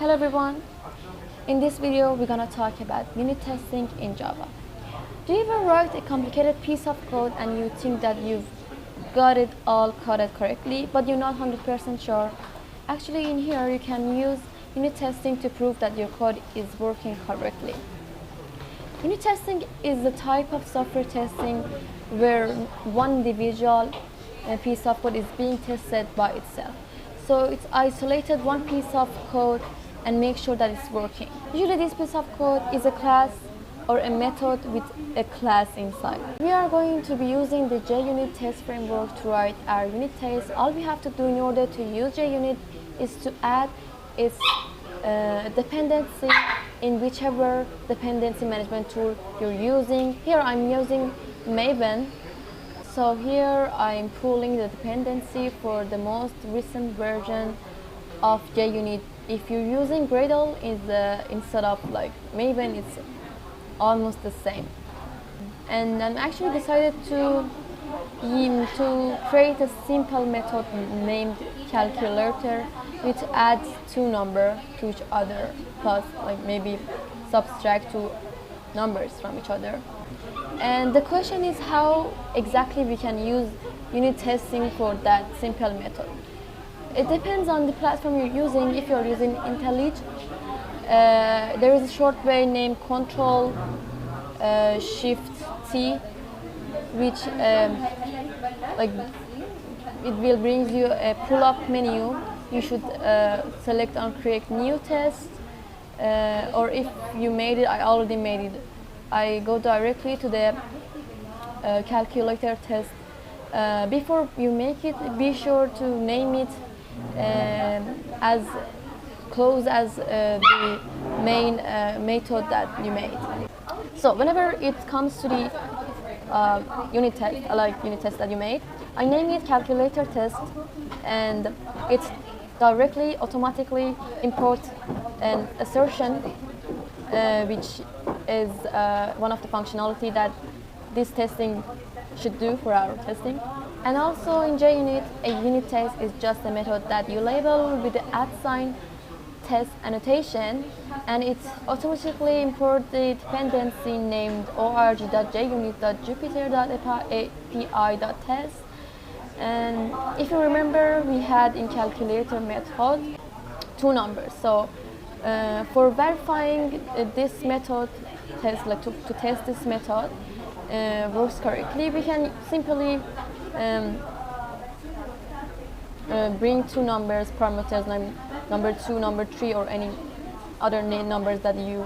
Hello everyone. In this video we're gonna talk about unit testing in Java. Do you ever write a complicated piece of code and you think that you've got it all coded correctly, but you're not 100% sure? Actually, in here you can use unit testing to prove that your code is working correctly. Unit testing is the type of software testing where one individual piece of code is being tested by itself. So it's isolated one piece of code and make sure that it's working. Usually this piece of code is a class or a method with a class inside. We are going to be using the JUnit test framework to write our unit tests. All we have to do in order to use JUnit is to add its dependency in whichever dependency management tool you're using. Here I'm using Maven. So here I'm pulling the dependency for the most recent version of JUnit. If you're using Gradle instead of like Maven, it's almost the same. And I'm actually decided to create a simple method named calculator which adds two numbers to each other, plus like maybe subtract two numbers from each other. And the question is how exactly we can use unit testing for that simple method. It depends on the platform you're using. If you're using IntelliJ, there is a short way named Control Shift T, which like it will bring you a pull-up menu. You should select on create new test, or if you made it, I already made it. I go directly to the calculator test. Before you make it, be sure to name it as close as the main method that you made. So whenever it comes to the unit test, unit test that you made, I name it calculator test, and it's directly automatically import an assertion, which is one of the functionality that this testing should do for our testing. And also in JUnit, a unit test is just a method that you label with the @ test annotation, and it automatically imports the dependency named org.junit.jupyter.api.test. And if you remember, we had in calculator method two numbers. So for verifying this method test, like to test this method works correctly, we can simply bring two numbers, parameters, number 2, number 3, or any other numbers that you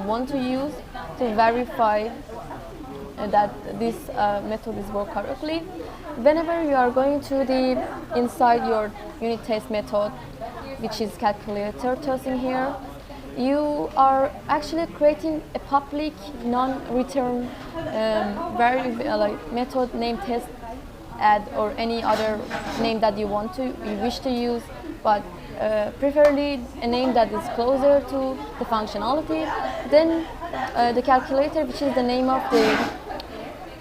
want to use to verify that this method is work correctly. Whenever you are going to the inside your unit test method, which is calculator testing here, you are actually creating a public non-return method named test add, or any other name that you wish to use, but preferably a name that is closer to the functionality. Then the calculator, which is the name of the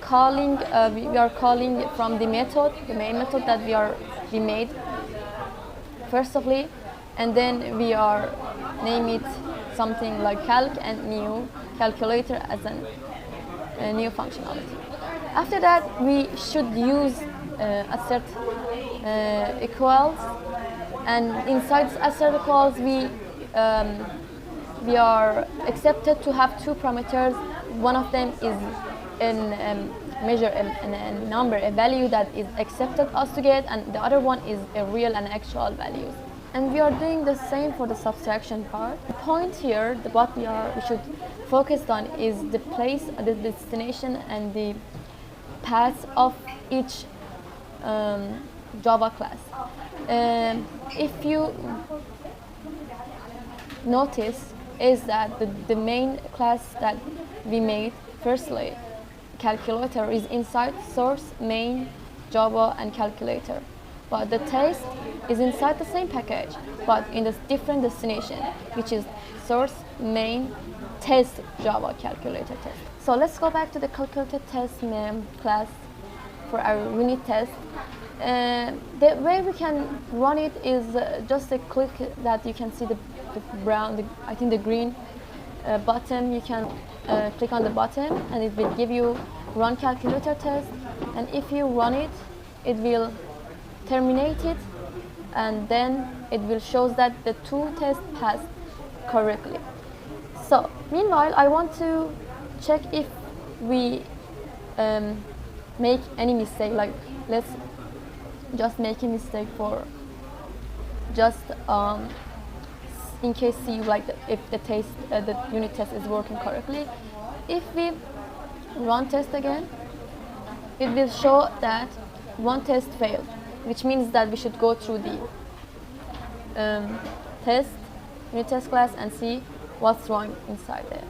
calling, we are calling from the method, the main method that we made firstly, and then we are name it something like calc and new calculator as a new functionality. After that, we should use assert equals, and inside assert equals we are accepted to have two parameters. One of them is measure a number, a value that is accepted us to get, and the other one is a real and actual values. And we are doing the same for the subtraction part. The point here, what we should focus on is the place, the destination, and the path of each Java class. If you notice, is that the main class that we made, firstly, calculator, is inside source, main, Java, and calculator. But the test is inside the same package, but in a different destination, which is source, main, test, Java, calculator test. So let's go back to the calculator test class for our unit test. The way we can run it is just a click that you can see the brown, I think the green button. You can click on the button and it will give you run calculator test, and if you run it, it will terminate it, and then it will show that the two tests passed correctly. So meanwhile, I want to check if we make any mistake. Like, let's just make a mistake for just in case see like if the unit test is working correctly. If we run test again, it will show that one test failed, which means that we should go through the unit test class and see what's wrong inside there.